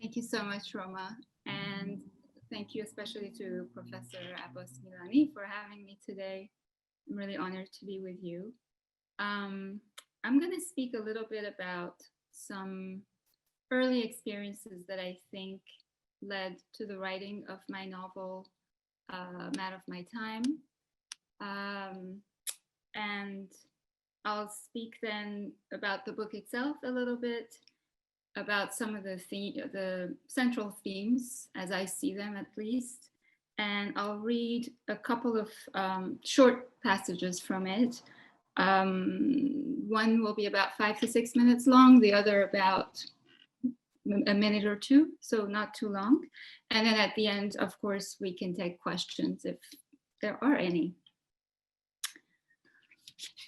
Thank you so much, Roma. And thank you especially to Professor Abbas Milani for having me today. I'm really honored to be with you. I'm going to speak a little bit about some early experiences that I think led to the writing of my novel, Man of My Time. And I'll speak then about the book itself a little bit, about some of the central themes as I see them at least. And I'll read a couple of short passages from it. One will be about 5 to 6 minutes long, the other about a minute or two, so not too long. And then at the end, of course, we can take questions if there are any.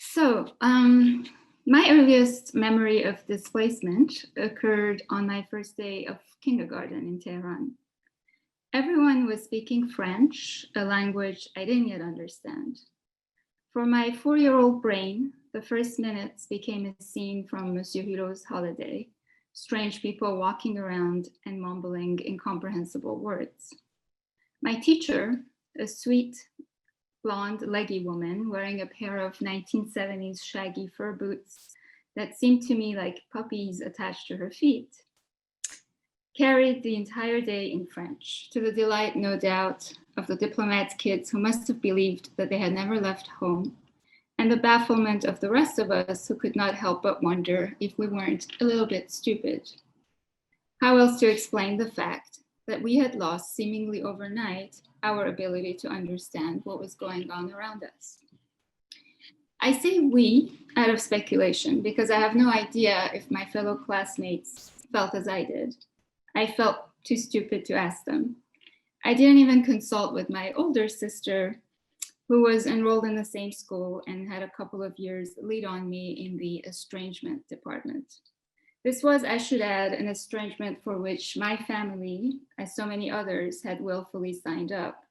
So my earliest memory of displacement occurred on my first day of kindergarten in Tehran. Everyone was speaking French, a language I didn't yet understand. For my 4-year-old brain, the first minutes became a scene from Monsieur Hulot's Holiday, strange people walking around and mumbling incomprehensible words. My teacher, a sweet, blonde, leggy woman wearing a pair of 1970s shaggy fur boots that seemed to me like puppies attached to her feet, carried the entire day in French, to the delight, no doubt, of the diplomat's kids who must have believed that they had never left home, and the bafflement of the rest of us who could not help but wonder if we weren't a little bit stupid. How else to explain the fact that we had lost seemingly overnight our ability to understand what was going on around us? I say we out of speculation because I have no idea if my fellow classmates felt as I did. I felt too stupid to ask them. I didn't even consult with my older sister, who was enrolled in the same school and had a couple of years lead on me in the estrangement department. This was, I should add, an estrangement for which my family, as so many others, had willfully signed up,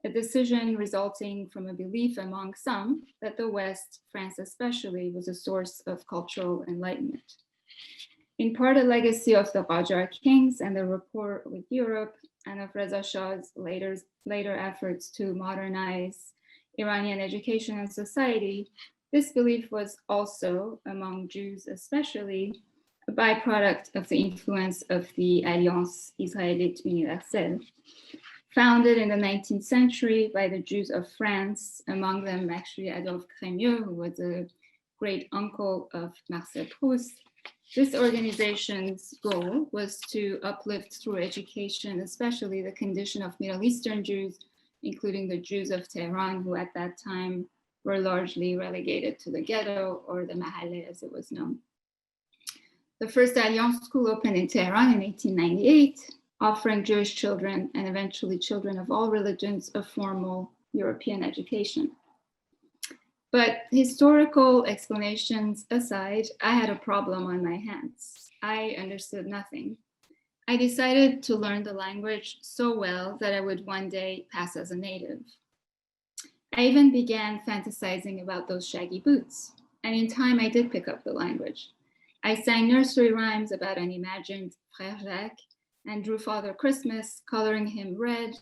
a decision resulting from a belief among some that the West, France especially, was a source of cultural enlightenment. In part a legacy of the Qajar kings and the rapport with Europe, and of Reza Shah's later efforts to modernize Iranian education and society, this belief was also, among Jews especially, a byproduct of the influence of the Alliance Israélite Universelle, founded in the 19th century by the Jews of France, among them actually Adolphe Crémieux, who was a great uncle of Marcel Proust. This organization's goal was to uplift through education, especially the condition of Middle Eastern Jews, including the Jews of Tehran, who at that time were largely relegated to the ghetto, or the Mahalleh as it was known. The first Alliance school opened in Tehran in 1898, offering Jewish children and eventually children of all religions a formal European education. But historical explanations aside, I had a problem on my hands. I understood nothing. I decided to learn the language so well that I would one day pass as a native. I even began fantasizing about those shaggy boots, and in time I did pick up the language. I sang nursery rhymes about an imagined Frère Jacques and drew Father Christmas, coloring him red,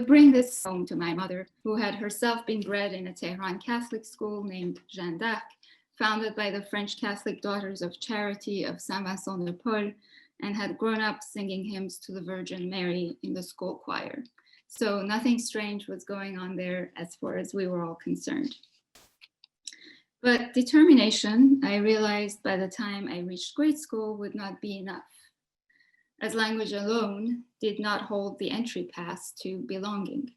bring this home to my mother, who had herself been bred in a Tehran Catholic school named Jeanne d'Arc, founded by the French Catholic Daughters of Charity of Saint Vincent de Paul, and had grown up singing hymns to the Virgin Mary in the school choir. So nothing strange was going on there as far as we were all concerned. But determination, I realized by the time I reached grade school, would not be enough, as language alone did not hold the entry pass to belonging.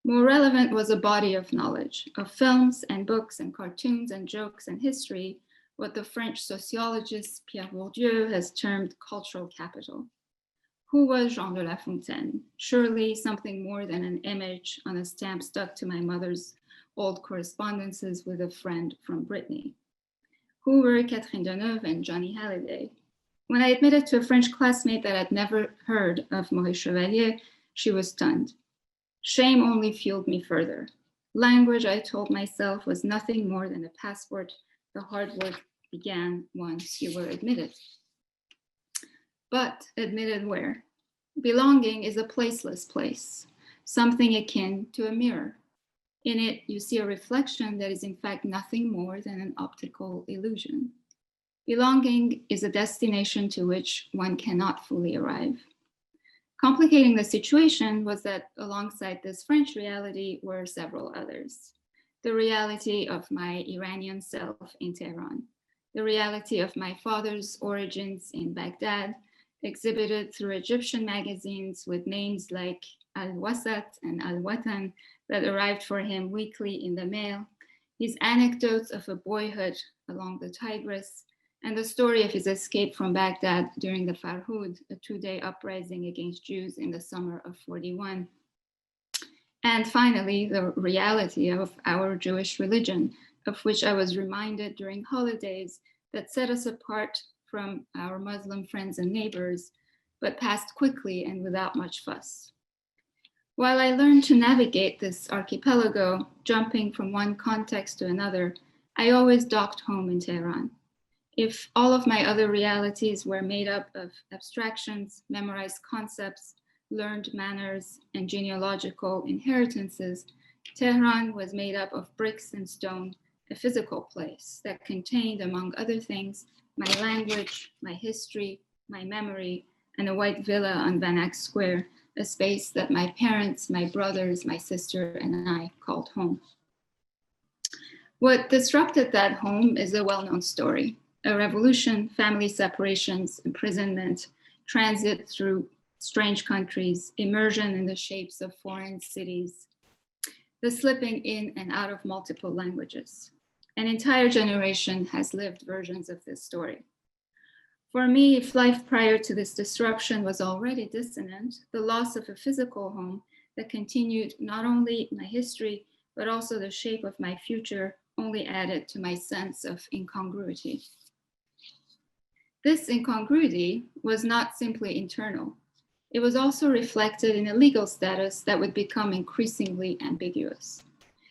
More relevant was a body of knowledge, of films and books and cartoons and jokes and history, what the French sociologist Pierre Bourdieu has termed cultural capital. Who was Jean de La Fontaine? Surely something more than an image on a stamp stuck to my mother's old correspondences with a friend from Brittany. Who were Catherine Deneuve and Johnny Hallyday? When I admitted to a French classmate that I'd never heard of Maurice Chevalier, she was stunned. Shame only fueled me further. Language, I told myself, was nothing more than a passport. The hard work began once you were admitted. But admitted where? Belonging is a placeless place, something akin to a mirror. In it, you see a reflection that is in fact nothing more than an optical illusion. Belonging is a destination to which one cannot fully arrive. Complicating the situation was that alongside this French reality were several others. The reality of my Iranian self in Tehran, the reality of my father's origins in Baghdad, exhibited through Egyptian magazines with names like Al-Wasat and Al-Watan that arrived for him weekly in the mail, his anecdotes of a boyhood along the Tigris, and the story of his escape from Baghdad during the Farhud, a two-day uprising against Jews in the summer of 41. And finally, the reality of our Jewish religion, of which I was reminded during holidays that set us apart from our Muslim friends and neighbors, but passed quickly and without much fuss. While I learned to navigate this archipelago, jumping from one context to another, I always docked home in Tehran. If all of my other realities were made up of abstractions, memorized concepts, learned manners, and genealogical inheritances, Tehran was made up of bricks and stone, a physical place that contained, among other things, my language, my history, my memory, and a white villa on Van Eyck Square, a space that my parents, my brothers, my sister, and I called home. What disrupted that home is a well-known story. A revolution, family separations, imprisonment, transit through strange countries, immersion in the shapes of foreign cities, the slipping in and out of multiple languages. An entire generation has lived versions of this story. For me, if life prior to this disruption was already dissonant, the loss of a physical home that continued not only my history, but also the shape of my future only added to my sense of incongruity. This incongruity was not simply internal. It was also reflected in a legal status that would become increasingly ambiguous.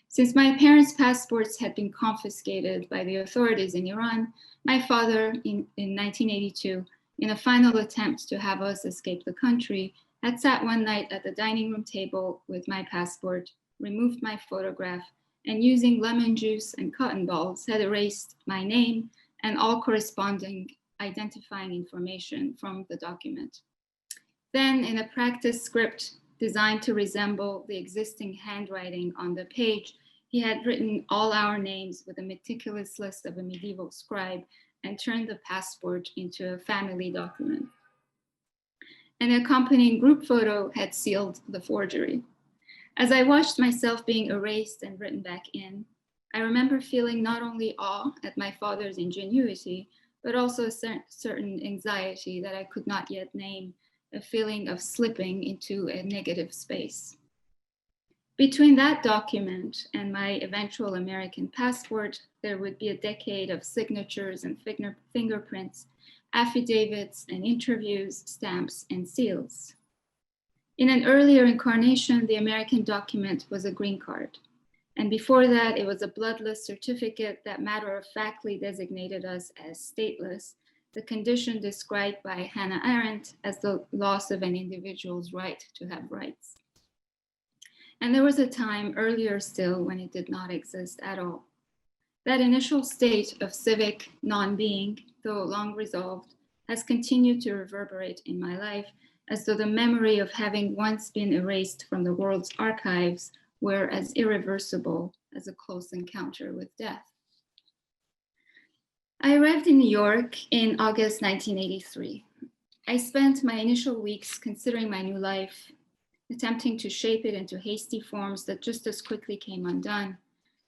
Since my parents' passports had been confiscated by the authorities in Iran, my father, in 1982, in a final attempt to have us escape the country, had sat one night at the dining room table with my passport, removed my photograph, and using lemon juice and cotton balls had erased my name and all corresponding identifying information from the document. Then, in a practice script designed to resemble the existing handwriting on the page, he had written all our names with a meticulous list of a medieval scribe and turned the passport into a family document. An accompanying group photo had sealed the forgery. As I watched myself being erased and written back in, I remember feeling not only awe at my father's ingenuity, but also a certain anxiety that I could not yet name, a feeling of slipping into a negative space. Between that document and my eventual American passport, there would be a decade of signatures and fingerprints, affidavits and interviews, stamps and seals. In an earlier incarnation, the American document was a green card. And before that, it was a bloodless certificate that matter-of-factly designated us as stateless, the condition described by Hannah Arendt as the loss of an individual's right to have rights. And there was a time earlier still when it did not exist at all. That initial state of civic non-being, though long resolved, has continued to reverberate in my life as though the memory of having once been erased from the world's archives were as irreversible as a close encounter with death. I arrived in New York in August 1983. I spent my initial weeks considering my new life, attempting to shape it into hasty forms that just as quickly came undone,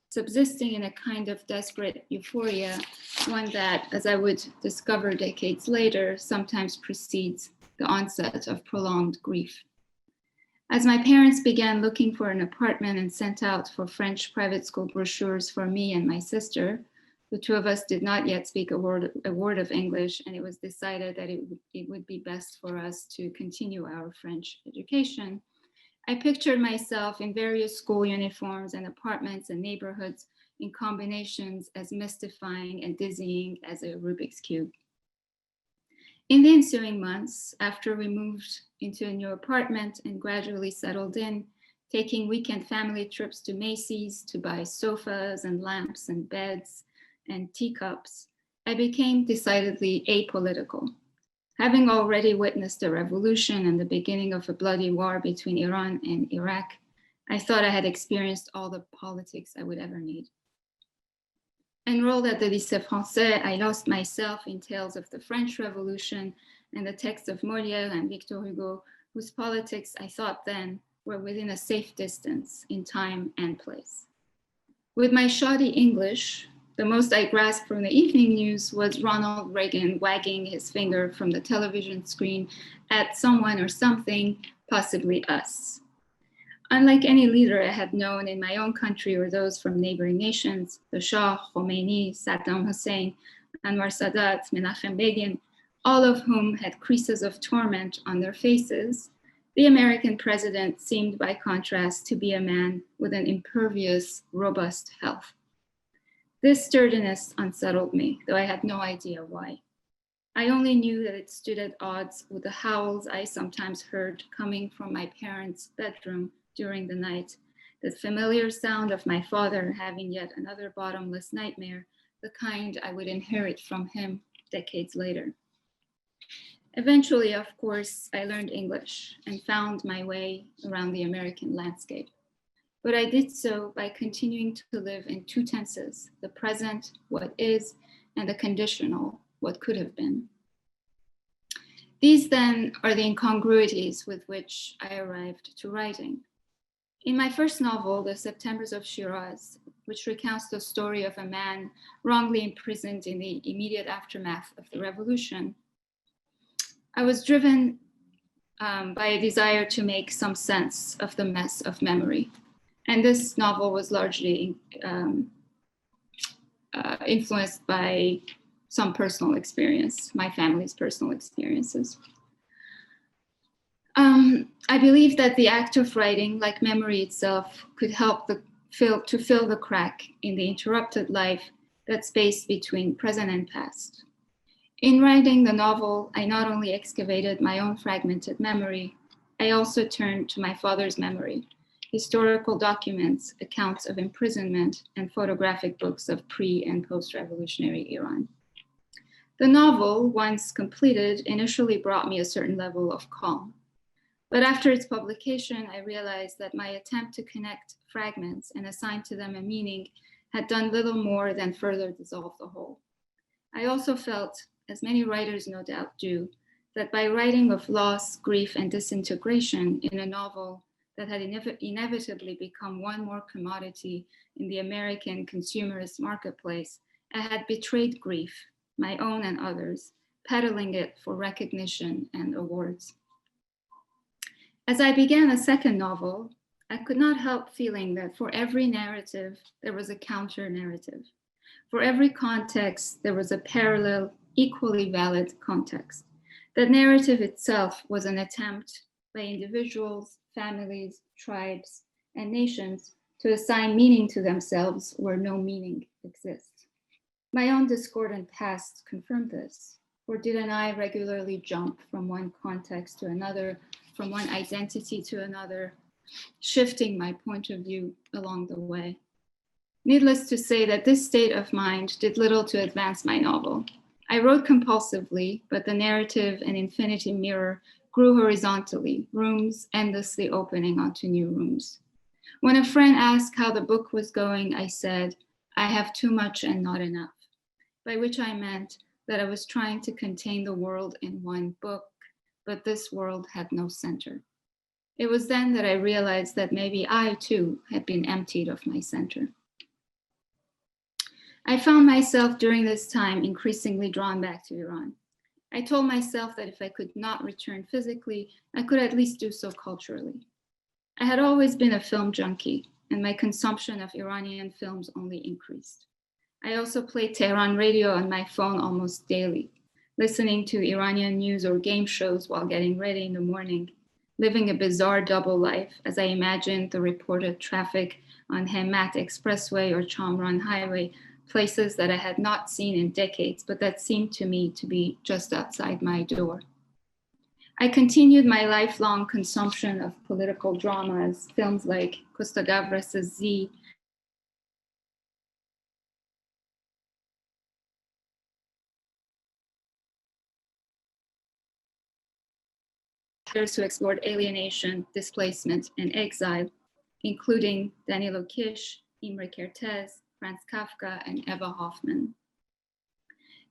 subsisting in a kind of desperate euphoria, one that, as I would discover decades later, sometimes precedes the onset of prolonged grief. As my parents began looking for an apartment and sent out for French private school brochures for me and my sister, the two of us did not yet speak a word of English, and it was decided that it would be best for us to continue our French education. I pictured myself in various school uniforms and apartments and neighborhoods in combinations as mystifying and dizzying as a Rubik's Cube. In the ensuing months, after we moved into a new apartment and gradually settled in, taking weekend family trips to Macy's to buy sofas and lamps and beds and teacups, I became decidedly apolitical. Having already witnessed a revolution and the beginning of a bloody war between Iran and Iraq, I thought I had experienced all the politics I would ever need. Enrolled at the Lycée Français, I lost myself in tales of the French Revolution and the texts of Molière and Victor Hugo, whose politics I thought then were within a safe distance in time and place. With my shoddy English, the most I grasped from the evening news was Ronald Reagan wagging his finger from the television screen at someone or something, possibly us. Unlike any leader I had known in my own country or those from neighboring nations, the Shah, Khomeini, Saddam Hussein, Anwar Sadat, Menachem Begin, all of whom had creases of torment on their faces, the American president seemed by contrast to be a man with an impervious, robust health. This sturdiness unsettled me, though I had no idea why. I only knew that it stood at odds with the howls I sometimes heard coming from my parents' bedroom during the night, the familiar sound of my father having yet another bottomless nightmare, the kind I would inherit from him decades later. Eventually, of course, I learned English and found my way around the American landscape. But I did so by continuing to live in two tenses, the present, what is, and the conditional, what could have been. These then are the incongruities with which I arrived to writing. In my first novel, The Septembers of Shiraz, which recounts the story of a man wrongly imprisoned in the immediate aftermath of the revolution, I was driven by a desire to make some sense of the mess of memory. And this novel was largely influenced by some personal experience, my family's personal experiences. I believe that the act of writing, like memory itself, could help to fill the crack in the interrupted life that's spaced between present and past. In writing the novel, I not only excavated my own fragmented memory, I also turned to my father's memory, historical documents, accounts of imprisonment, and photographic books of pre- and post-revolutionary Iran. The novel, once completed, initially brought me a certain level of calm. But after its publication, I realized that my attempt to connect fragments and assign to them a meaning had done little more than further dissolve the whole. I also felt, as many writers no doubt do, that by writing of loss, grief, and disintegration in a novel that had inevitably become one more commodity in the American consumerist marketplace, I had betrayed grief, my own and others, peddling it for recognition and awards. As I began a second novel, I could not help feeling that for every narrative, there was a counter narrative. For every context, there was a parallel, equally valid context. The narrative itself was an attempt by individuals, families, tribes, and nations to assign meaning to themselves where no meaning exists. My own discordant past confirmed this, for didn't I regularly jump from one context to another, from one identity to another, shifting my point of view along the way? Needless to say that this state of mind did little to advance my novel. I wrote compulsively, but the narrative and infinity mirror grew horizontally, rooms endlessly opening onto new rooms. When a friend asked how the book was going, I said, I have too much and not enough, by which I meant that I was trying to contain the world in one book, but this world had no center. It was then that I realized that maybe I too had been emptied of my center. I found myself during this time increasingly drawn back to Iran. I told myself that if I could not return physically, I could at least do so culturally. I had always been a film junkie, and my consumption of Iranian films only increased. I also played Tehran radio on my phone almost daily, listening to Iranian news or game shows while getting ready in the morning, living a bizarre double life as I imagined the reported traffic on Hamad Expressway or Chamran Highway, places that I had not seen in decades, but that seemed to me to be just outside my door. I continued my lifelong consumption of political dramas, films like Costa Gavras' Z, who explored alienation, displacement, and exile, including Danilo Kish, Imre Kertész, Franz Kafka, and Eva Hoffman.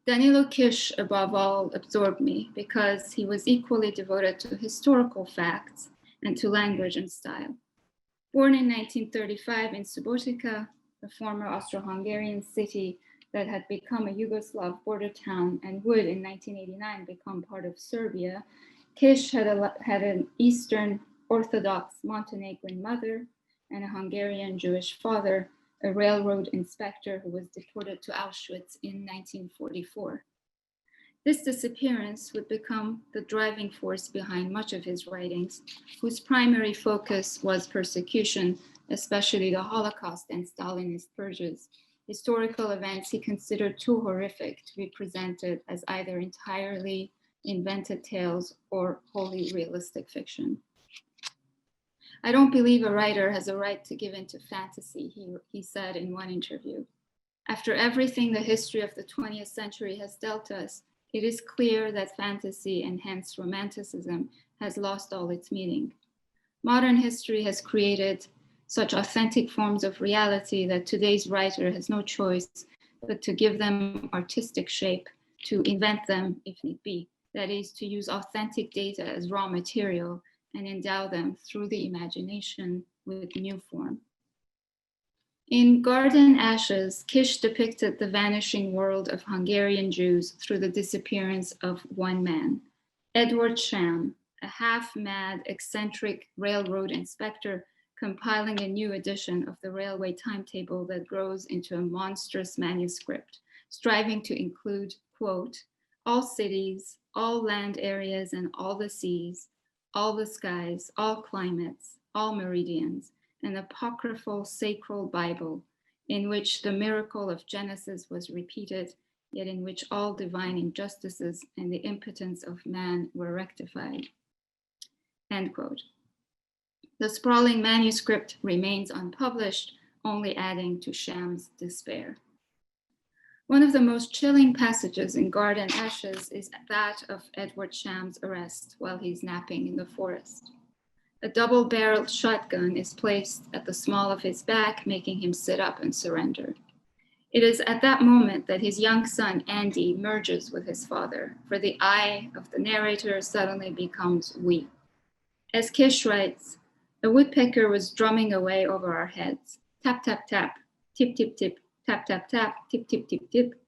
Danilo Kish, above all, absorbed me because he was equally devoted to historical facts and to language and style. Born in 1935 in Subotica, a former Austro-Hungarian city that had become a Yugoslav border town and would in 1989 become part of Serbia, Kish had an Eastern Orthodox Montenegrin mother and a Hungarian Jewish father, a railroad inspector who was deported to Auschwitz in 1944. This disappearance would become the driving force behind much of his writings, whose primary focus was persecution, especially the Holocaust and Stalinist purges, historical events he considered too horrific to be presented as either entirely invented tales or wholly realistic fiction. I don't believe a writer has a right to give in to fantasy, he said in one interview. After everything the history of the 20th century has dealt us, it is clear that fantasy and hence romanticism has lost all its meaning. Modern history has created such authentic forms of reality that today's writer has no choice but to give them artistic shape, to invent them if need be. That is, to use authentic data as raw material and endow them through the imagination with new form. In Garden Ashes, Kish depicted the vanishing world of Hungarian Jews through the disappearance of one man, Edward Sham, a half-mad, eccentric railroad inspector compiling a new edition of the railway timetable that grows into a monstrous manuscript, striving to include, quote, all cities, all land areas and all the seas, all the skies, all climates, all meridians, an apocryphal sacred Bible in which the miracle of Genesis was repeated, yet in which all divine injustices and the impotence of man were rectified. End quote. The sprawling manuscript remains unpublished, only adding to Sham's despair. One of the most chilling passages in Garden Ashes is that of Edward Sham's arrest while he's napping in the forest. A double-barreled shotgun is placed at the small of his back, making him sit up and surrender. It is at that moment that his young son, Andy, merges with his father, for the eye of the narrator suddenly becomes we. As Kish writes, a woodpecker was drumming away over our heads. Tap, tap, tap, tip, tip, tip, tap, tap, tap, tip, tip, tip, tip.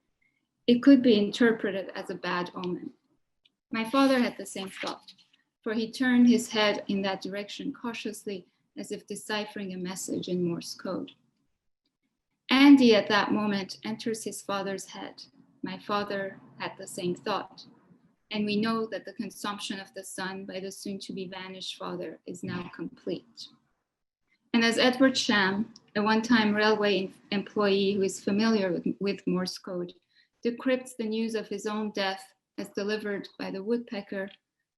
It could be interpreted as a bad omen. My father had the same thought, for he turned his head in that direction cautiously, as if deciphering a message in Morse code. Andy at that moment enters his father's head. My father had the same thought. And we know that the consumption of the son by the soon-to-be vanished father is now complete. And as Edward Sham, a one-time railway employee who is familiar with Morse code, decrypts the news of his own death as delivered by the woodpecker,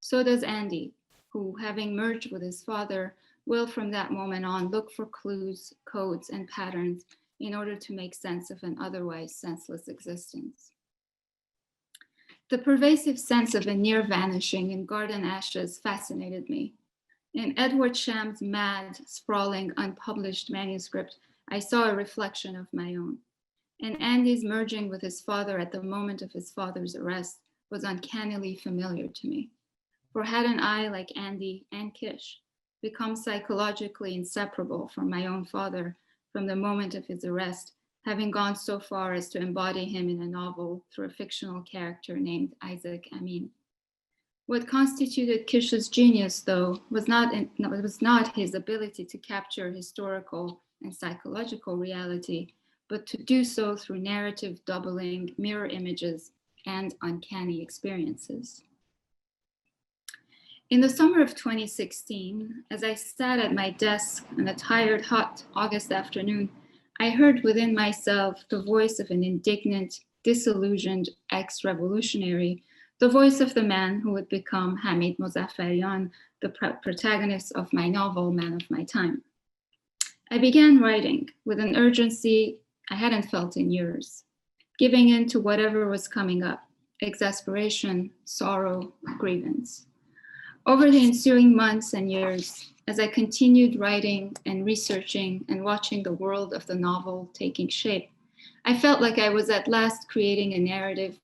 so does Andy, who, having merged with his father, will from that moment on look for clues, codes, and patterns in order to make sense of an otherwise senseless existence. The pervasive sense of a near vanishing in Garden Ashes fascinated me. In Edward Sham's mad, sprawling, unpublished manuscript, I saw a reflection of my own. And Andy's merging with his father at the moment of his father's arrest was uncannily familiar to me. For hadn't I, like Andy and Kish, become psychologically inseparable from my own father from the moment of his arrest, having gone so far as to embody him in a novel through a fictional character named Isaac Amin. What constituted Kish's genius, though, was not his ability to capture historical and psychological reality, but to do so through narrative doubling, mirror images, and uncanny experiences. In the summer of 2016, as I sat at my desk on a tired, hot August afternoon, I heard within myself the voice of an indignant, disillusioned ex-revolutionary, the voice of the man who would become Hamid Mozaffarian, the protagonist of my novel, Man of My Time. I began writing with an urgency I hadn't felt in years, giving in to whatever was coming up, exasperation, sorrow, grievance. Over the ensuing months and years, as I continued writing and researching and watching the world of the novel taking shape, I felt like I was at last creating a narrative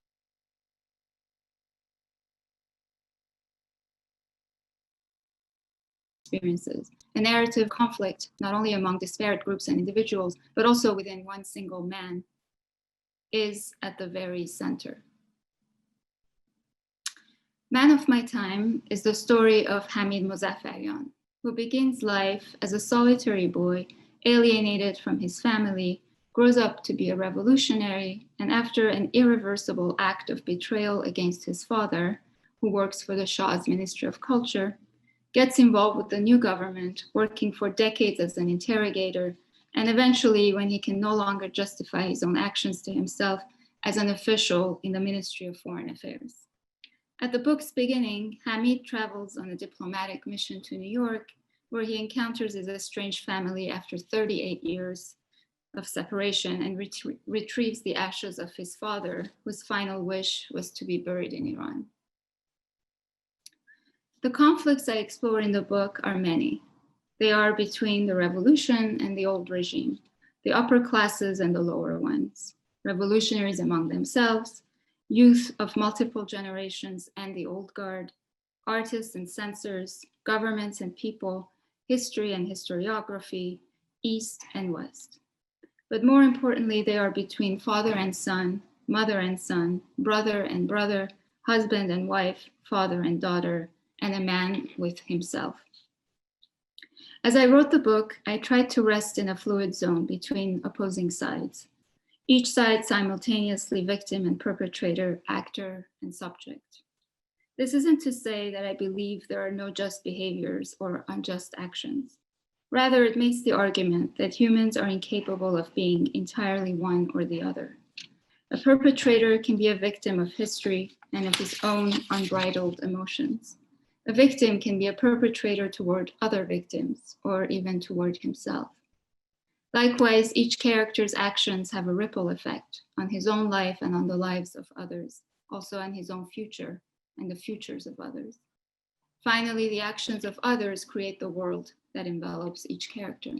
experiences, a narrative conflict, not only among disparate groups and individuals, but also within one single man, is at the very center. Man of My Time is the story of Hamid Mozaffarian, who begins life as a solitary boy, alienated from his family, grows up to be a revolutionary, and after an irreversible act of betrayal against his father, who works for the Shah's Ministry of Culture, gets involved with the new government, working for decades as an interrogator, and eventually, when he can no longer justify his own actions to himself, as an official in the Ministry of Foreign Affairs. At the book's beginning, Hamid travels on a diplomatic mission to New York, where he encounters his estranged family after 38 years of separation and retrieves the ashes of his father, whose final wish was to be buried in Iran. The conflicts I explore in the book are many. They are between the revolution and the old regime, the upper classes and the lower ones, revolutionaries among themselves, youth of multiple generations and the old guard, artists and censors, governments and people, history and historiography, East and West. But more importantly, they are between father and son, mother and son, brother and brother, husband and wife, father and daughter, and a man with himself. As I wrote the book, I tried to rest in a fluid zone between opposing sides, each side simultaneously victim and perpetrator, actor and subject. This isn't to say that I believe there are no just behaviors or unjust actions. Rather, it makes the argument that humans are incapable of being entirely one or the other. A perpetrator can be a victim of history and of his own unbridled emotions. A victim can be a perpetrator toward other victims or even toward himself. Likewise, each character's actions have a ripple effect on his own life and on the lives of others, also on his own future and the futures of others. Finally, the actions of others create the world that envelops each character.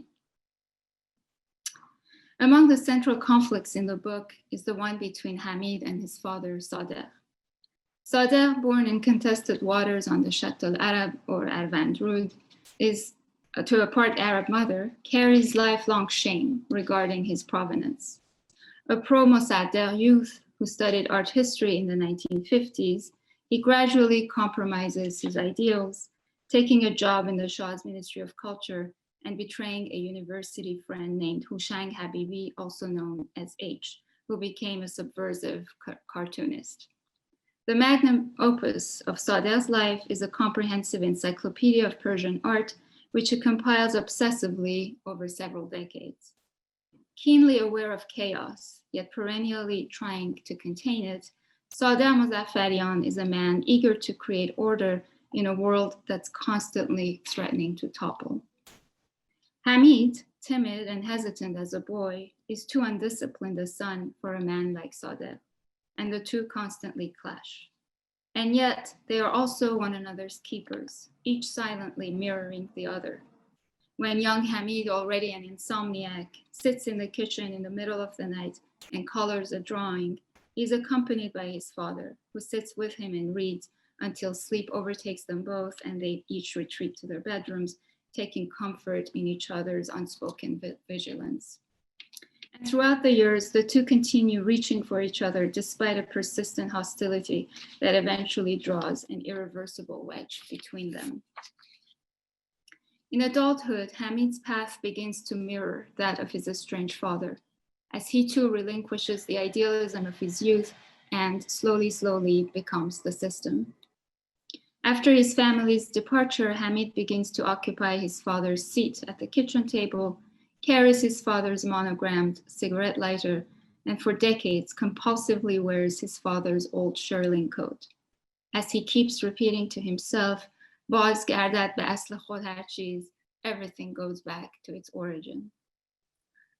Among the central conflicts in the book is the one between Hamid and his father, Sadeh. Sadeh, born in contested waters on the Shatt al-Arab or Arvand Rud, is to a part Arab mother, carries lifelong shame regarding his provenance. A pro-Mossadegh youth who studied art history in the 1950s, he gradually compromises his ideals, taking a job in the Shah's Ministry of Culture and betraying a university friend named Hushang Habibi, also known as H, who became a subversive cartoonist. The magnum opus of Sadegh's life is a comprehensive encyclopedia of Persian art, which he compiles obsessively over several decades. Keenly aware of chaos, yet perennially trying to contain it, Sadegh Mozaffarian is a man eager to create order in a world that's constantly threatening to topple. Hamid, timid and hesitant as a boy, is too undisciplined a son for a man like Sadegh, and the two constantly clash. And yet, they are also one another's keepers, each silently mirroring the other. When young Hamid, already an insomniac, sits in the kitchen in the middle of the night and colors a drawing, he is accompanied by his father, who sits with him and reads until sleep overtakes them both and they each retreat to their bedrooms, taking comfort in each other's unspoken vigilance. And throughout the years, the two continue reaching for each other despite a persistent hostility that eventually draws an irreversible wedge between them. In adulthood, Hamid's path begins to mirror that of his estranged father, as he too relinquishes the idealism of his youth and slowly becomes the system. After his family's departure, Hamid begins to occupy his father's seat at the kitchen table, carries his father's monogrammed cigarette lighter, and for decades compulsively wears his father's old shearling coat. As he keeps repeating to himself, باز گردد به اصل خود هر چیز, everything goes back to its origin.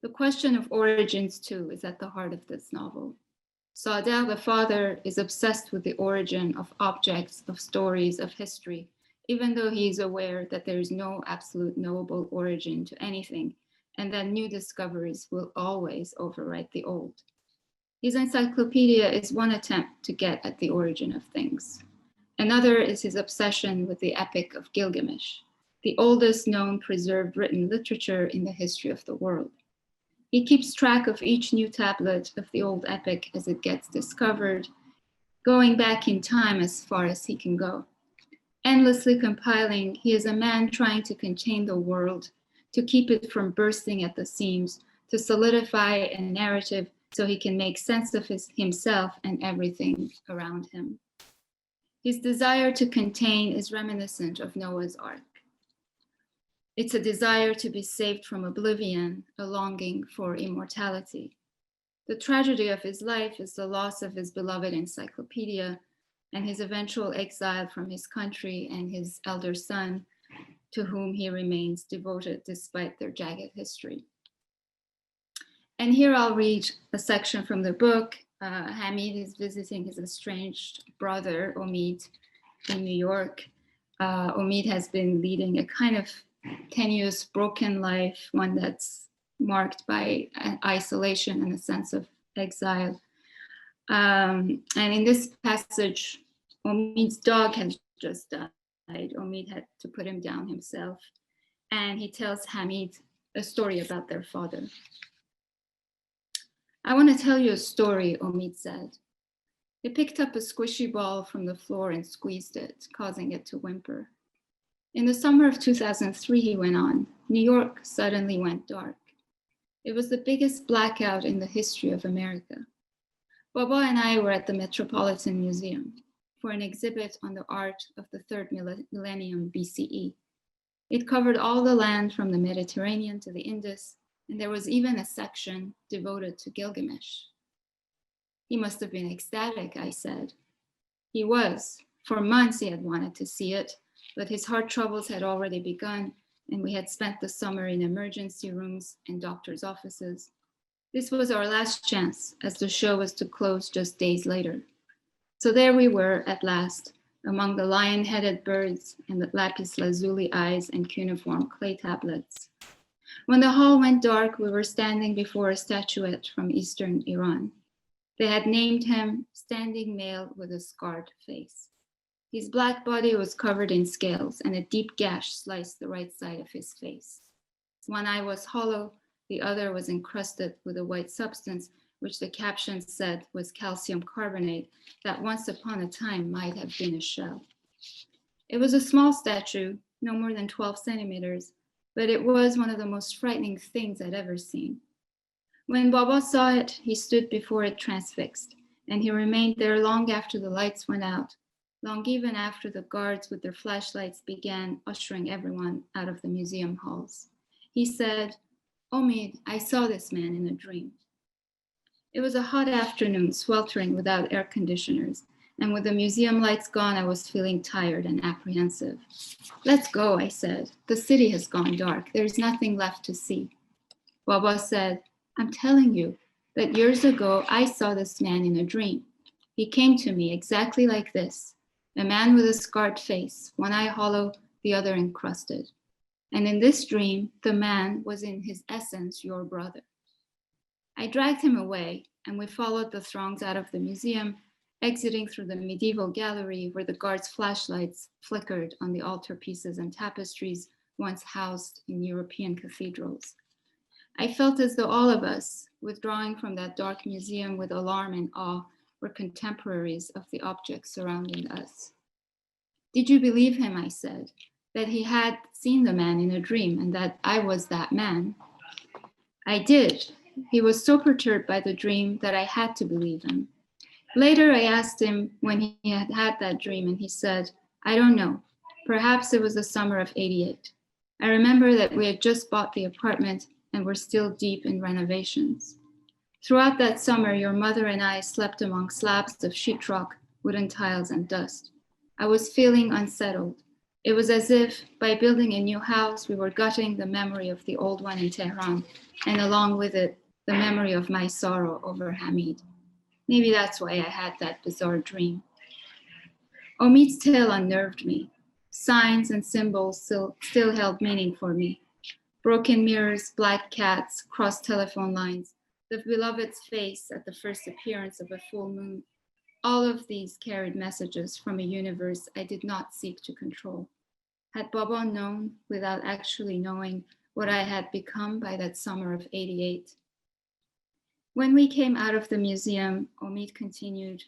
The question of origins, too, is at the heart of this novel. Sadegh, the father, is obsessed with the origin of objects, of stories, of history, even though he is aware that there is no absolute knowable origin to anything, and that new discoveries will always overwrite the old. His encyclopedia is one attempt to get at the origin of things. Another is his obsession with the Epic of Gilgamesh, the oldest known preserved written literature in the history of the world. He keeps track of each new tablet of the old epic as it gets discovered, going back in time as far as he can go. Endlessly compiling, he is a man trying to contain the world, to keep it from bursting at the seams, to solidify a narrative so he can make sense of himself and everything around him. His desire to contain is reminiscent of Noah's Ark. It's a desire to be saved from oblivion, a longing for immortality. The tragedy of his life is the loss of his beloved encyclopedia and his eventual exile from his country and his elder son, to whom he remains devoted despite their jagged history. And here I'll read a section from the book. Hamid is visiting his estranged brother, Omid, in New York. Omid has been leading a kind of tenuous, broken life, one that's marked by isolation and a sense of exile. And in this passage, Omid's dog has just died. Omid had to put him down himself. And he tells Hamid a story about their father. I want to tell you a story, Omid said. He picked up a squishy ball from the floor and squeezed it, causing it to whimper. In the summer of 2003, he went on, New York suddenly went dark. It was the biggest blackout in the history of America. Baba and I were at the Metropolitan Museum for an exhibit on the art of the third millennium BCE. It covered all the land from the Mediterranean to the Indus, and there was even a section devoted to Gilgamesh. He must have been ecstatic, I said. He was. For months he had wanted to see it, but his heart troubles had already begun, and we had spent the summer in emergency rooms and doctors' offices. This was our last chance, as the show was to close just days later. So there we were at last, among the lion-headed birds and the lapis lazuli eyes and cuneiform clay tablets. When the hall went dark, we were standing before a statuette from Eastern Iran. They had named him Standing Male with a Scarred Face. His black body was covered in scales, and a deep gash sliced the right side of his face. One eye was hollow, the other was encrusted with a white substance, which the caption said was calcium carbonate, that once upon a time might have been a shell. It was a small statue, no more than 12 centimeters, but it was one of the most frightening things I'd ever seen. When Baba saw it, he stood before it transfixed, and he remained there long after the lights went out, long even after the guards with their flashlights began ushering everyone out of the museum halls. He said, Omid, I saw this man in a dream. It was a hot afternoon, sweltering without air conditioners, and with the museum lights gone, I was feeling tired and apprehensive. Let's go, I said. The city has gone dark. There's nothing left to see. Baba said, I'm telling you that years ago, I saw this man in a dream. He came to me exactly like this, a man with a scarred face, one eye hollow, the other encrusted. And in this dream, the man was in his essence your brother. I dragged him away, and we followed the throngs out of the museum, exiting through the medieval gallery where the guards' flashlights flickered on the altarpieces and tapestries once housed in European cathedrals. I felt as though all of us, withdrawing from that dark museum with alarm and awe, were contemporaries of the objects surrounding us. Did you believe him, I said, that he had seen the man in a dream and that I was that man? I did. He was so perturbed by the dream that I had to believe him. Later, I asked him when he had had that dream, and he said, I don't know. Perhaps it was the summer of '88. I remember that we had just bought the apartment and were still deep in renovations. Throughout that summer, your mother and I slept among slabs of sheetrock, wooden tiles, and dust. I was feeling unsettled. It was as if, by building a new house, we were gutting the memory of the old one in Tehran, and along with it, the memory of my sorrow over Hamid. Maybe that's why I had that bizarre dream. Omid's tale unnerved me. Signs and symbols still held meaning for me. Broken mirrors, black cats, crossed telephone lines, the beloved's face at the first appearance of a full moon. All of these carried messages from a universe I did not seek to control. Had Baba known, without actually knowing, what I had become by that summer of '88? When we came out of the museum, Omid continued,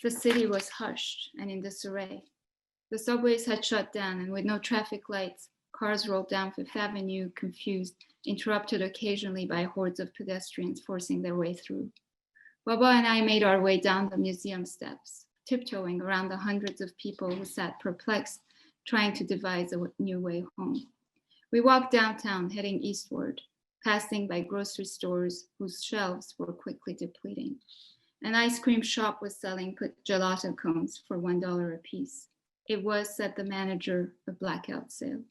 the city was hushed and in disarray. The subways had shut down, and with no traffic lights, cars rolled down Fifth Avenue, confused, interrupted occasionally by hordes of pedestrians forcing their way through. Baba and I made our way down the museum steps, tiptoeing around the hundreds of people who sat perplexed, trying to devise a new way home. We walked downtown, heading eastward, passing by grocery stores whose shelves were quickly depleting. An ice cream shop was selling gelato cones for $1 a piece. It was, said the manager, a blackout sale.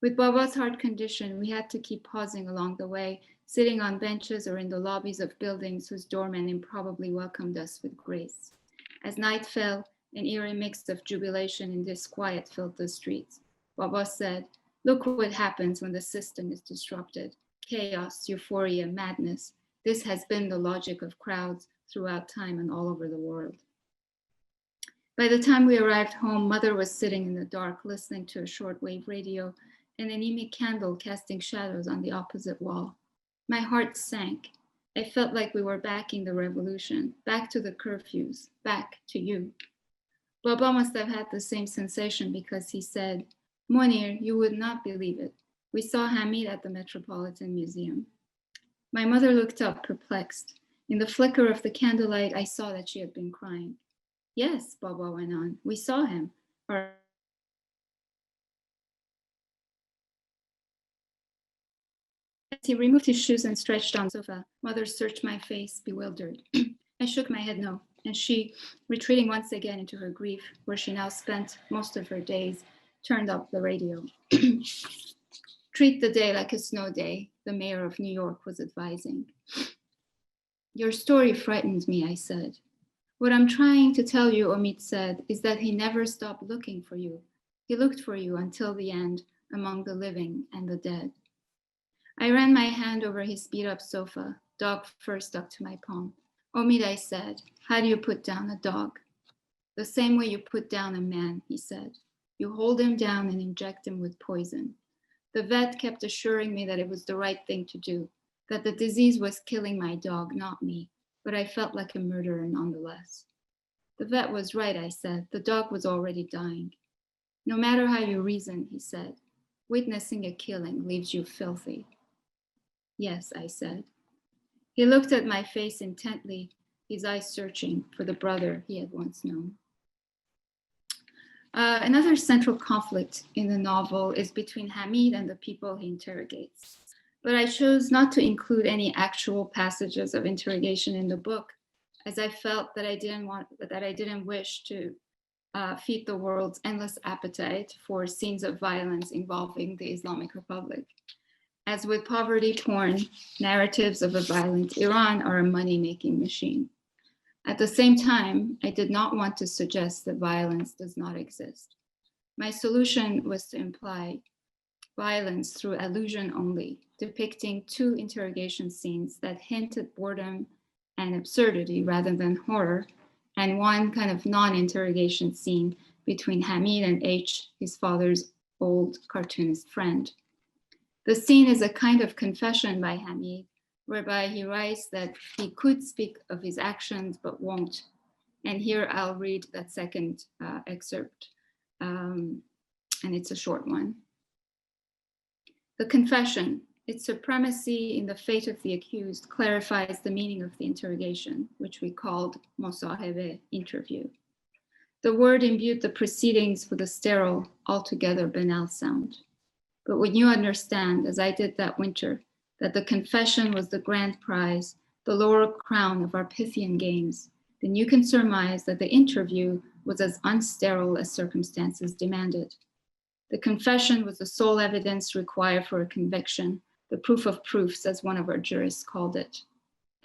With Baba's heart condition, we had to keep pausing along the way, sitting on benches or in the lobbies of buildings whose doormen improbably welcomed us with grace. As night fell, an eerie mix of jubilation and disquiet filled the streets. Baba said, look what happens when the system is disrupted. Chaos, euphoria, madness. This has been the logic of crowds throughout time and all over the world. By the time we arrived home, Mother was sitting in the dark, listening to a shortwave radio, an anemic candle casting shadows on the opposite wall. My heart sank. I felt like we were back in the revolution, back to the curfews, back to you. Baba must have had the same sensation because he said, Monir, you would not believe it. We saw Hamid at the Metropolitan Museum. My mother looked up, perplexed. In the flicker of the candlelight, I saw that she had been crying. Yes, Baba went on, we saw him. As he removed his shoes and stretched on the sofa, Mother searched my face, bewildered. I shook my head no, and she, retreating once again into her grief, where she now spent most of her days, turned up the radio. Treat the day like a snow day, the mayor of New York was advising. Your story frightened me, I said. What I'm trying to tell you, Omid said, is that he never stopped looking for you. He looked for you until the end, among the living and the dead. I ran my hand over his beat-up sofa, dog fur stuck to my palm. Omid, I said, how do you put down a dog? The same way you put down a man, he said. You hold him down and inject him with poison. The vet kept assuring me that it was the right thing to do, that the disease was killing my dog, not me, but I felt like a murderer nonetheless. The vet was right, I said. The dog was already dying. No matter how you reason, he said, witnessing a killing leaves you filthy. Yes, I said. He looked at my face intently, his eyes searching for the brother he had once known. Another central conflict in the novel is between Hamid and the people he interrogates. But I chose not to include any actual passages of interrogation in the book, as I felt that I didn't wish to feed the world's endless appetite for scenes of violence involving the Islamic Republic. As with poverty porn, narratives of a violent Iran are a money-making machine. At the same time, I did not want to suggest that violence does not exist. My solution was to imply violence through allusion only, depicting two interrogation scenes that hint at boredom and absurdity rather than horror, and one kind of non-interrogation scene between Hamid and H, his father's old cartoonist friend. The scene is a kind of confession by Hamid, whereby he writes that he could speak of his actions but won't. And here I'll read that second excerpt, and it's a short one. The confession, its supremacy in the fate of the accused, clarifies the meaning of the interrogation, which we called Mosahebe, interview. The word imbued the proceedings with a sterile, altogether banal sound. But when you understand, as I did that winter, that the confession was the grand prize, the laurel crown of our Pythian games, then you can surmise that the interview was as unsterile as circumstances demanded. The confession was the sole evidence required for a conviction, the proof of proofs, as one of our jurists called it.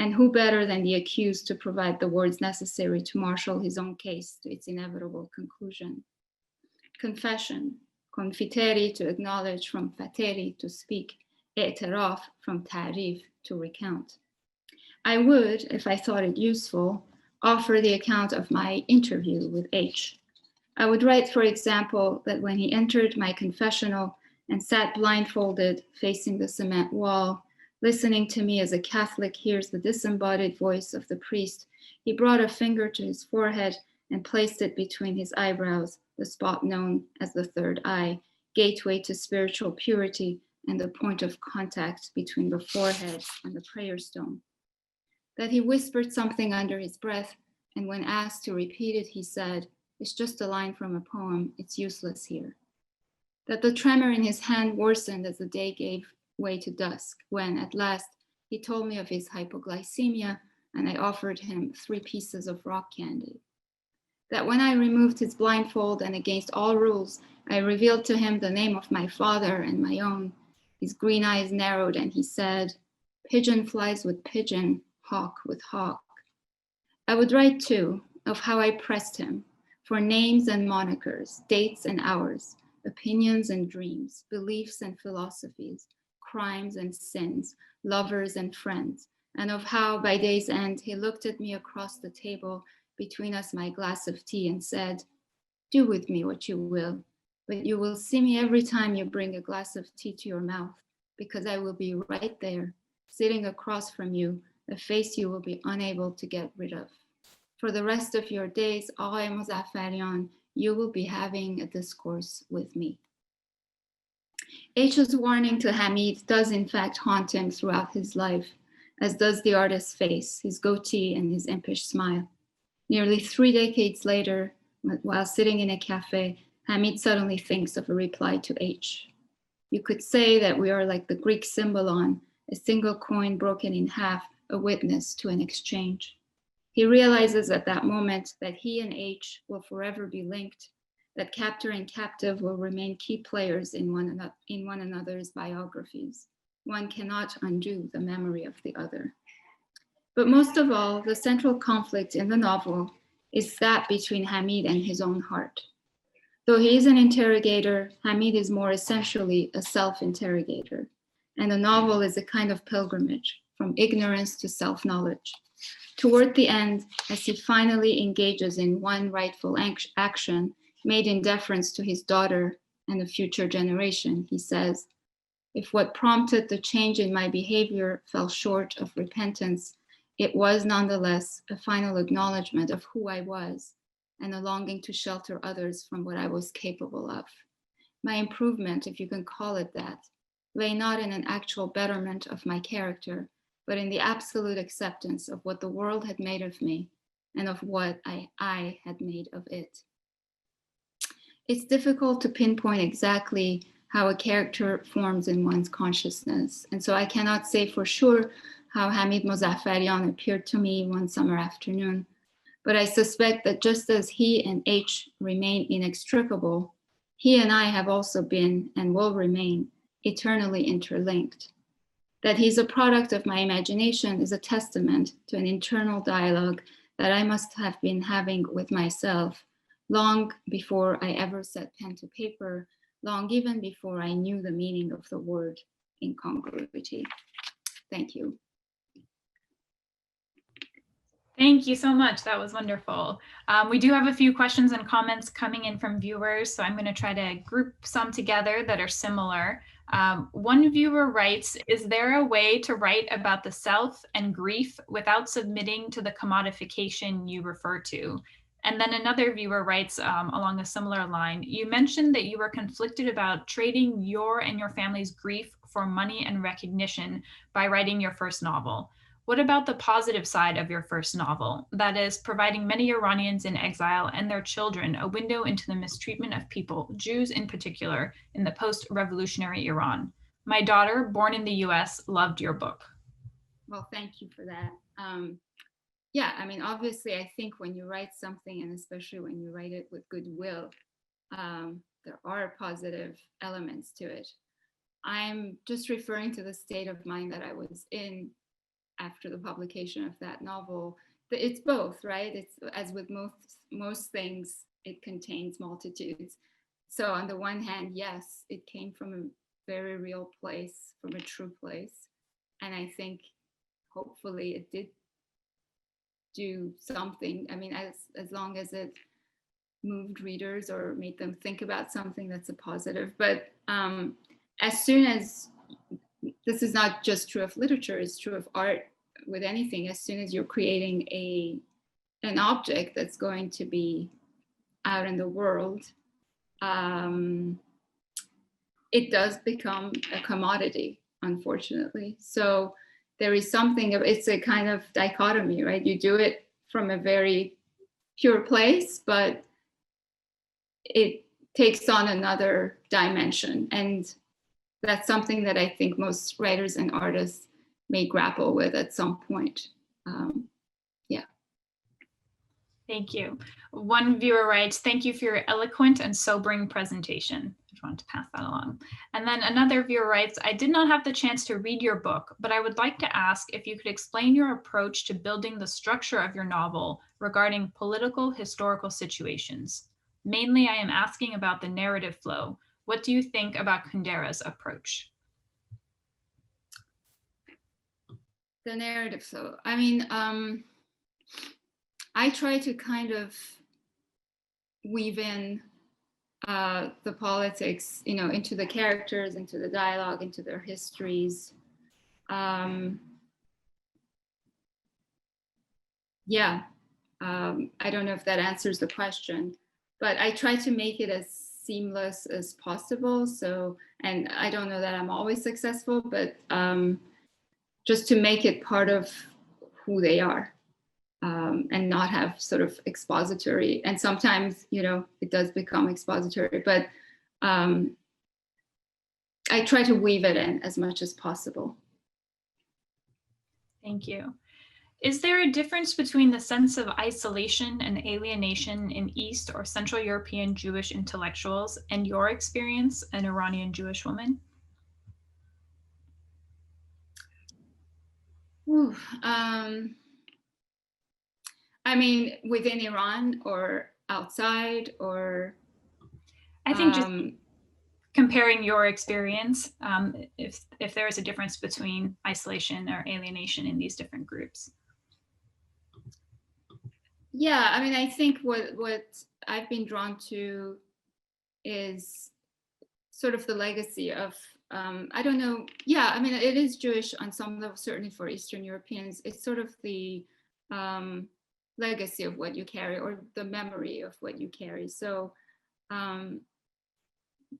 And who better than the accused to provide the words necessary to marshal his own case to its inevitable conclusion? Confession, confiteri, to acknowledge, from fateri, to speak, i'tiraf, from ta'rif, to recount. I would, if I thought it useful, offer the account of my interview with H. I would write, for example, that when he entered my confessional and sat blindfolded, facing the cement wall, listening to me as a Catholic hears the disembodied voice of the priest, he brought a finger to his forehead and placed it between his eyebrows, the spot known as the third eye, gateway to spiritual purity and the point of contact between the forehead and the prayer stone. That he whispered something under his breath, and when asked to repeat it, he said, "It's just a line from a poem, it's useless here." That the tremor in his hand worsened as the day gave way to dusk, when at last he told me of his hypoglycemia, and I offered him 3 pieces of rock candy. That when I removed his blindfold and against all rules, I revealed to him the name of my father and my own. His green eyes narrowed and he said, "Pigeon flies with pigeon, hawk with hawk." I would write too of how I pressed him for names and monikers, dates and hours, opinions and dreams, beliefs and philosophies, crimes and sins, lovers and friends, and of how by day's end he looked at me across the table, between us my glass of tea, and said, "Do with me what you will, but you will see me every time you bring a glass of tea to your mouth, because I will be right there, sitting across from you, a face you will be unable to get rid of. For the rest of your days, Aghay Mozaffarian, you will be having a discourse with me." H's warning to Hamid does in fact haunt him throughout his life, as does the artist's face, his goatee, and his impish smile. Nearly 3 decades later, while sitting in a cafe, Hamid suddenly thinks of a reply to H. "You could say that we are like the Greek symbolon, a single coin broken in half, a witness to an exchange." He realizes at that moment that he and H will forever be linked, that captor and captive will remain key players in one another's biographies. One cannot undo the memory of the other. But most of all, the central conflict in the novel is that between Hamid and his own heart. Though he is an interrogator, Hamid is more essentially a self-interrogator, and the novel is a kind of pilgrimage from ignorance to self-knowledge. Toward the end, as he finally engages in one rightful action made in deference to his daughter and a future generation, he says, "If what prompted the change in my behavior fell short of repentance, it was nonetheless a final acknowledgement of who I was and a longing to shelter others from what I was capable of. My improvement, if you can call it that, lay not in an actual betterment of my character, but in the absolute acceptance of what the world had made of me and of what I had made of it." It's difficult to pinpoint exactly how a character forms in one's consciousness, and so I cannot say for sure how Hamid Mozaffarian appeared to me one summer afternoon, but I suspect that just as he and H remain inextricable, he and I have also been and will remain eternally interlinked. That he's a product of my imagination is a testament to an internal dialogue that I must have been having with myself long before I ever set pen to paper, long even before I knew the meaning of the word incongruity. Thank you. Thank you so much. That was wonderful. We do have a few questions and comments coming in from viewers, so I'm going to try to group some together that are similar. One viewer writes, "Is there a way to write about the self and grief without submitting to the commodification you refer to?" And then another viewer writes along a similar line, "You mentioned that you were conflicted about trading your and your family's grief for money and recognition by writing your first novel. What about the positive side of your first novel? That is, providing many Iranians in exile and their children a window into the mistreatment of people, Jews in particular, in the post-revolutionary Iran. My daughter, born in the US, loved your book. Well, thank you for that. Yeah, I mean, obviously, I think when you write something, and especially when you write it with goodwill, there are positive elements to it. I'm just referring to the state of mind that I was in after the publication of that novel. It's both, right? It's, as with most things, it contains multitudes. So on the one hand, yes, it came from a very real place, from a true place. And I think hopefully it did do something. I mean, as long as it moved readers or made them think about something, that's a positive. But as soon as, this is not just true of literature, it's true of art, with anything, as soon as you're creating an object that's going to be out in the world, it does become a commodity, unfortunately. So there is something of, it's a kind of dichotomy, right? You do it from a very pure place, but it takes on another dimension. And that's something that I think most writers and artists may grapple with at some point. Yeah. Thank you. One viewer writes, thank you for your eloquent and sobering presentation. I just wanted to pass that along. And then another viewer writes, I did not have the chance to read your book, but I would like to ask if you could explain your approach to building the structure of your novel regarding political historical situations. Mainly, I am asking about the narrative flow. What do you think about Kundera's approach? The narrative flow. I mean, I try to kind of weave in the politics, you know, into the characters, into the dialogue, into their histories. Yeah, I don't know if that answers the question, but I try to make it as seamless as possible. So, and I don't know that I'm always successful, but just to make it part of who they are, and not have sort of expository. And sometimes, you know, it does become expository, but I try to weave it in as much as possible. Thank you. Is there a difference between the sense of isolation and alienation in East or Central European Jewish intellectuals and your experience, an Iranian Jewish woman? Ooh, I mean, within Iran or outside, or? I think just comparing your experience, if there is a difference between isolation or alienation in these different groups. Yeah, I mean, I think what I've been drawn to is sort of the legacy of, I don't know, yeah, I mean, it is Jewish on some level, certainly for Eastern Europeans. It's sort of the legacy of what you carry, or the memory of what you carry. So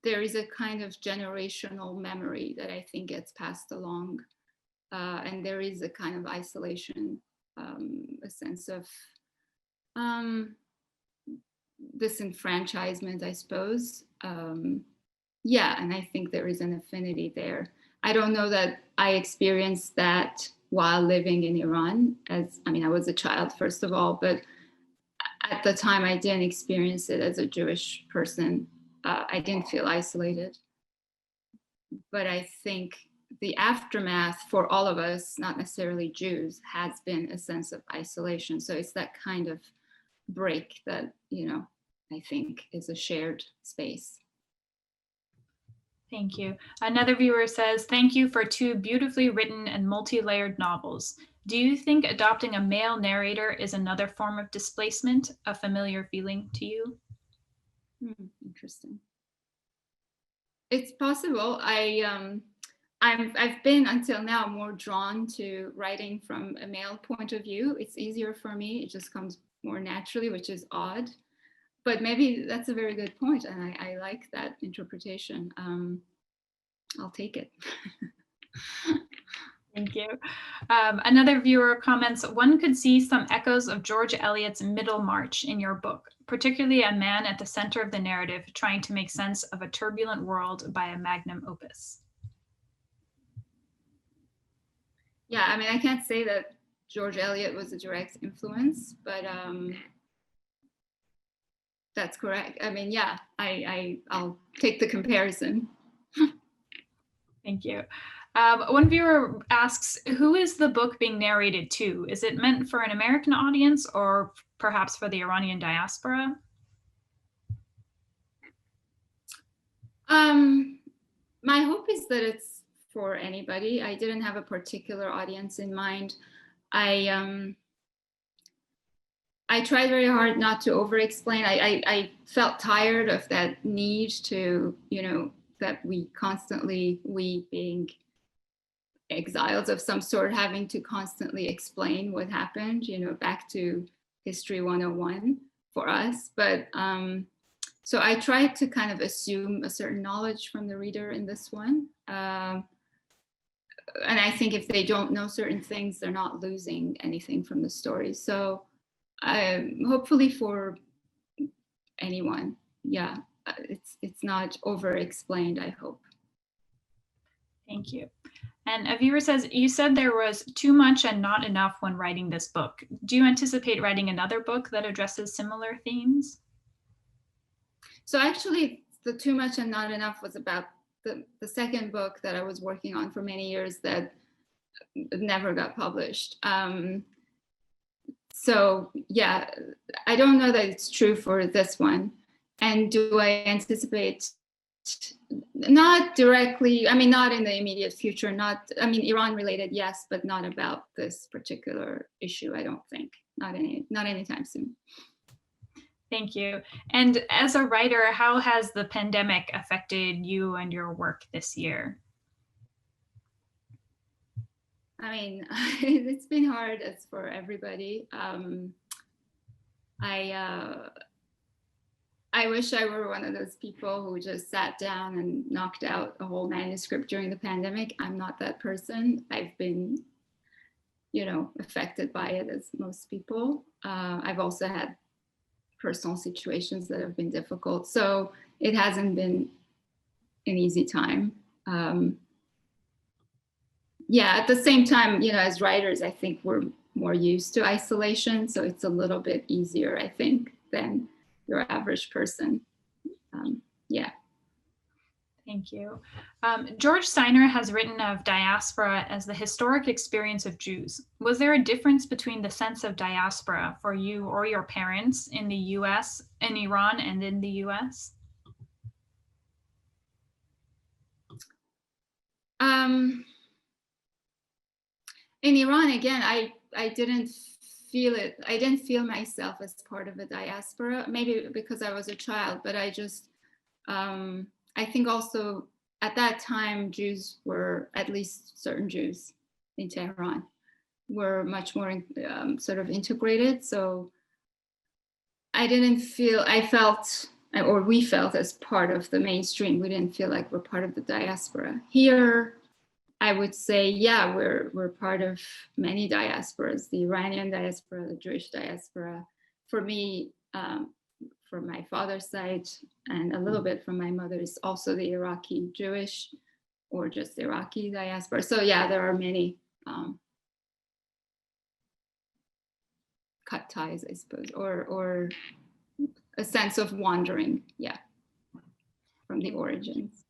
there is a kind of generational memory that I think gets passed along. And there is a kind of isolation, a sense of disenfranchisement, I suppose. Yeah, and I think there is an affinity there. I don't know that I experienced that while living in Iran, as, I mean, I was a child, first of all, but at the time I didn't experience it as a Jewish person. I didn't feel isolated. But I think the aftermath for all of us, not necessarily Jews, has been a sense of isolation. So it's that kind of break that, you know, I think is a shared space. Thank you. Another viewer says, thank you for 2 beautifully written and multi-layered novels. Do you think adopting a male narrator is another form of displacement, a familiar feeling to you? Interesting. It's possible. I've been until now more drawn to writing from a male point of view. It's easier for me. It just comes more naturally, which is odd. But maybe that's a very good point, and I like that interpretation. I'll take it. Thank you. Another viewer comments, one could see some echoes of George Eliot's Middlemarch in your book, particularly a man at the center of the narrative trying to make sense of a turbulent world by a magnum opus. Yeah, I mean, I can't say that George Eliot was a direct influence, but that's correct. I mean, yeah, I'll take the comparison. Thank you. One viewer asks, who is the book being narrated to? Is it meant for an American audience or perhaps for the Iranian diaspora? My hope is that it's for anybody. I didn't have a particular audience in mind. I tried very hard not to over-explain. I felt tired of that need to, that we constantly, we being exiles of some sort, having to constantly explain what happened, back to History 101 for us. But so I tried to kind of assume a certain knowledge from the reader in this one. And I think if they don't know certain things, they're not losing anything from the story. So hopefully for anyone, yeah, it's not over-explained, I hope. Thank you. And a viewer says, you said there was too much and not enough when writing this book. Do you anticipate writing another book that addresses similar themes? So actually, the too much and not enough was about the second book that I was working on for many years that never got published. So yeah, I don't know that it's true for this one. And do I anticipate, not directly, I mean, not in the immediate future, Iran related, yes, but not about this particular issue, I don't think, not anytime soon. Thank you. And as a writer, how has the pandemic affected you and your work this year? I mean, it's been hard as for everybody. I wish I were one of those people who just sat down and knocked out a whole manuscript during the pandemic. I'm not that person. I've been, affected by it as most people. I've also had personal situations that have been difficult. So it hasn't been an easy time. Yeah, at the same time, as writers, I think we're more used to isolation. So it's a little bit easier, I think, than your average person. Yeah. Thank you. George Steiner has written of diaspora as the historic experience of Jews. Was there a difference between the sense of diaspora for you or your parents in the US, in Iran, and in the US? In Iran, again, I didn't feel it. I didn't feel myself as part of a diaspora, maybe because I was a child, but I just, I think also at that time, Jews were, at least certain Jews in Tehran, were much more sort of integrated. So I didn't feel, I felt, or we felt as part of the mainstream. We didn't feel like we're part of the diaspora. Here, I would say, yeah, we're part of many diasporas, the Iranian diaspora, the Jewish diaspora. For me, from my father's side, and a little bit from my mother's, also the Iraqi Jewish, or just Iraqi diaspora. So yeah, there are many cut ties, I suppose, or a sense of wandering, yeah, from the origins.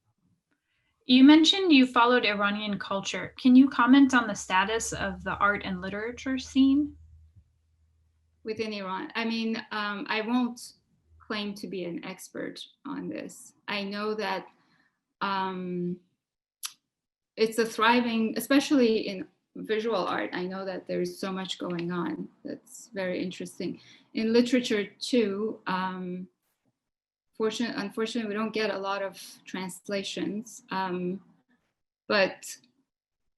You mentioned you followed Iranian culture. Can you comment on the status of the art and literature scene within Iran? I mean, I won't claim to be an expert on this. I know that it's a thriving, especially in visual art. I know that there's so much going on that's very interesting. In literature too, unfortunately, we don't get a lot of translations. But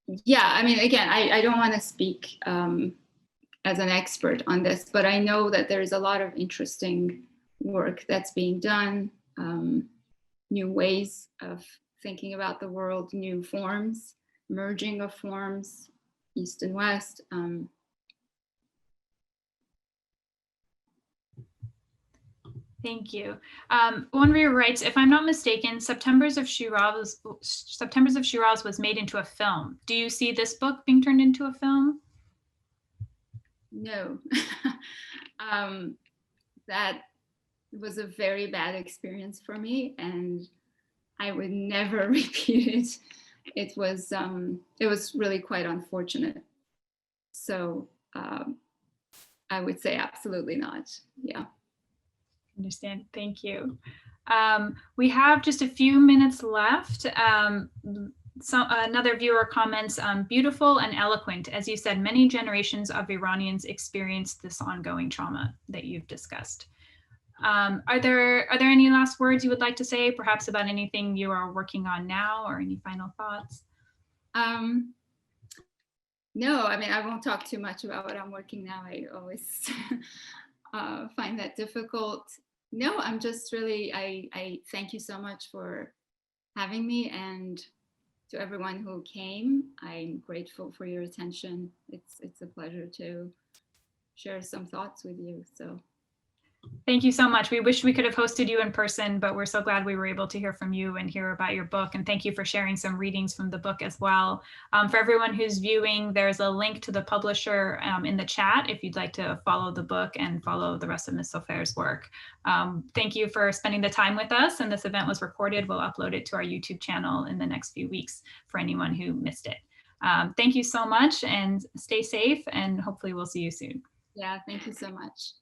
yeah, I mean, again, I don't want to speak as an expert on this, but I know that there is a lot of interesting work that's being done, new ways of thinking about the world, new forms, merging of forms. East and West. Thank you. One reader writes, if I'm not mistaken, Septembers of Shiraz was made into a film. Do you see this book being turned into a film? No. That was a very bad experience for me, and I would never repeat it. It was really quite unfortunate. So I would say absolutely not. Yeah. Understand. Thank you. We have just a few minutes left. Another viewer comments, beautiful and eloquent. As you said, many generations of Iranians experienced this ongoing trauma that you've discussed. Are there any last words you would like to say, perhaps about anything you are working on now, or any final thoughts? No, I mean, I won't talk too much about what I'm working now. I always find that difficult. No, I'm just really, I thank you so much for having me, and to everyone who came, I'm grateful for your attention. It's a pleasure to share some thoughts with you. So thank you so much. We wish we could have hosted you in person, but we're so glad we were able to hear from you and hear about your book. And thank you for sharing some readings from the book as well. For everyone who's viewing, there's a link to the publisher in the chat if you'd like to follow the book and follow the rest of Ms. Sofer's work. Thank you for spending the time with us. And this event was recorded. We'll upload it to our YouTube channel in the next few weeks for anyone who missed it. Thank you so much, and stay safe, and hopefully we'll see you soon. yeah, thank you so much.